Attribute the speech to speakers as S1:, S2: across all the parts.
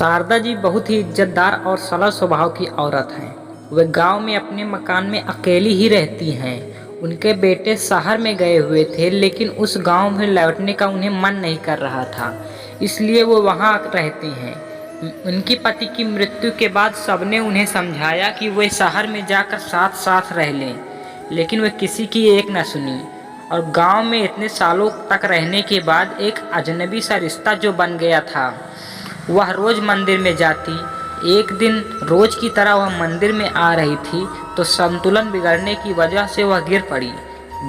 S1: शारदा जी बहुत ही इज्जतदार और सरल स्वभाव की औरत हैं। वे गांव में अपने मकान में अकेली ही रहती हैं। उनके बेटे शहर में गए हुए थे, लेकिन उस गांव में लौटने का उन्हें मन नहीं कर रहा था, इसलिए वो वहां रहती हैं। उनकी पति की मृत्यु के बाद सबने उन्हें समझाया कि वे शहर में जाकर साथ साथ रह लें, लेकिन वे किसी की एक न सुनी। और गांव में इतने सालों तक रहने के बाद एक अजनबी सा रिश्ता जो बन गया था, वह रोज मंदिर में जाती। एक दिन रोज की तरह वह मंदिर में आ रही थी तो संतुलन बिगड़ने की वजह से वह गिर पड़ी।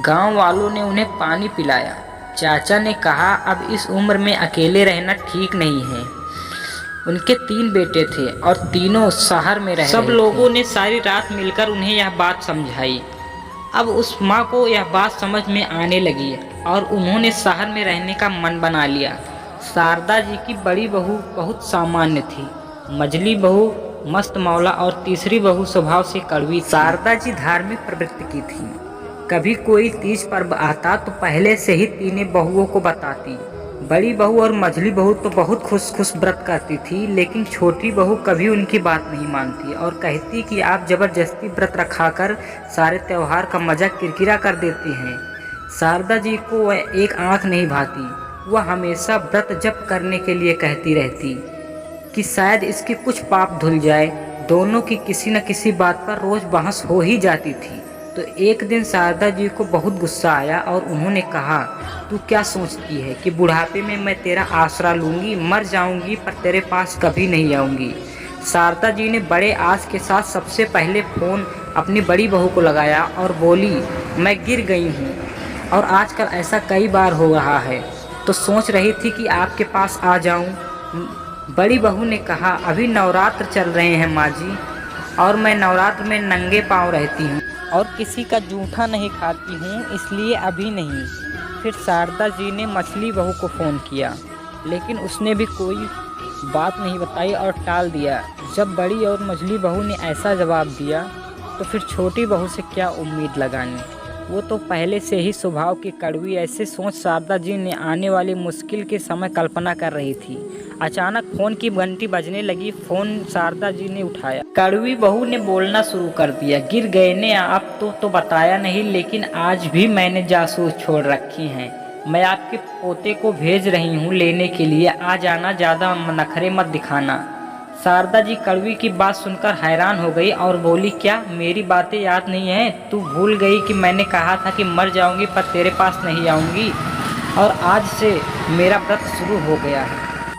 S1: गांव वालों ने उन्हें पानी पिलाया। चाचा ने कहा अब इस उम्र में अकेले रहना ठीक नहीं है। उनके 3 बेटे थे और तीनों शहर में रह सब लोगों ने सारी रात मिलकर उन्हें यह बात समझाई। अब उस माँ को यह बात समझ में आने लगी और उन्होंने शहर में रहने का मन बना लिया। शारदा जी की बड़ी बहू बहुत सामान्य थी, मझली बहू मस्त मौला और तीसरी बहू स्वभाव से कड़वी। शारदा जी धार्मिक प्रवृत्ति की थी। कभी कोई तीज पर्व आता तो पहले से ही तीनों बहुओं को बताती। बड़ी बहू और मझली बहू तो बहुत खुश व्रत करती थी, लेकिन छोटी बहू कभी उनकी बात नहीं मानती और कहती कि आप जबरदस्ती व्रत रखाकर सारे त्योहार का मजा किरकिरा कर देती हैं। शारदा जी को वह एक आंख नहीं भाती। वह हमेशा व्रत जप करने के लिए कहती रहती कि शायद इसके कुछ पाप धुल जाए। दोनों की किसी न किसी बात पर रोज बहस हो ही जाती थी। तो एक दिन शारदा जी को बहुत गुस्सा आया और उन्होंने कहा, तू क्या सोचती है कि बुढ़ापे में मैं तेरा आसरा लूँगी, मर जाऊँगी पर तेरे पास कभी नहीं आऊँगी। शारदा जी ने बड़े आस के साथ सबसे पहले फ़ोन अपनी बड़ी बहू को लगाया और बोली, मैं गिर गई हूँ और आजकल ऐसा कई बार हो रहा है, तो सोच रही थी कि आपके पास आ जाऊं। बड़ी बहू ने कहा, अभी नवरात्र चल रहे हैं माँ जी, और मैं नवरात्र में नंगे पांव रहती हूँ और किसी का जूठा नहीं खाती हूँ, इसलिए अभी नहीं। फिर शारदा जी ने मछली बहू को फ़ोन किया, लेकिन उसने भी कोई बात नहीं बताई और टाल दिया। जब बड़ी और मछली बहू ने ऐसा जवाब दिया तो फिर छोटी बहू से क्या उम्मीद लगानी, वो तो पहले से ही स्वभाव की कड़वी। ऐसे सोच शारदा जी ने आने वाली मुश्किल के समय कल्पना कर रही थी। अचानक फ़ोन की घंटी बजने लगी। फ़ोन शारदा जी ने उठाया। कड़वी बहू ने बोलना शुरू कर दिया, गिर गए ने आप तो बताया नहीं, लेकिन आज भी मैंने जासूस छोड़ रखी हैं। मैं आपके पोते को भेज रही हूँ लेने के लिए, आ जाना, ज़्यादा नखरे मत दिखाना। शारदा जी कड़वी की बात सुनकर हैरान हो गई और बोली, क्या मेरी बातें याद नहीं है? तू भूल गई कि मैंने कहा था कि मर जाऊंगी पर तेरे पास नहीं आऊंगी, और आज से मेरा व्रत शुरू हो गया है।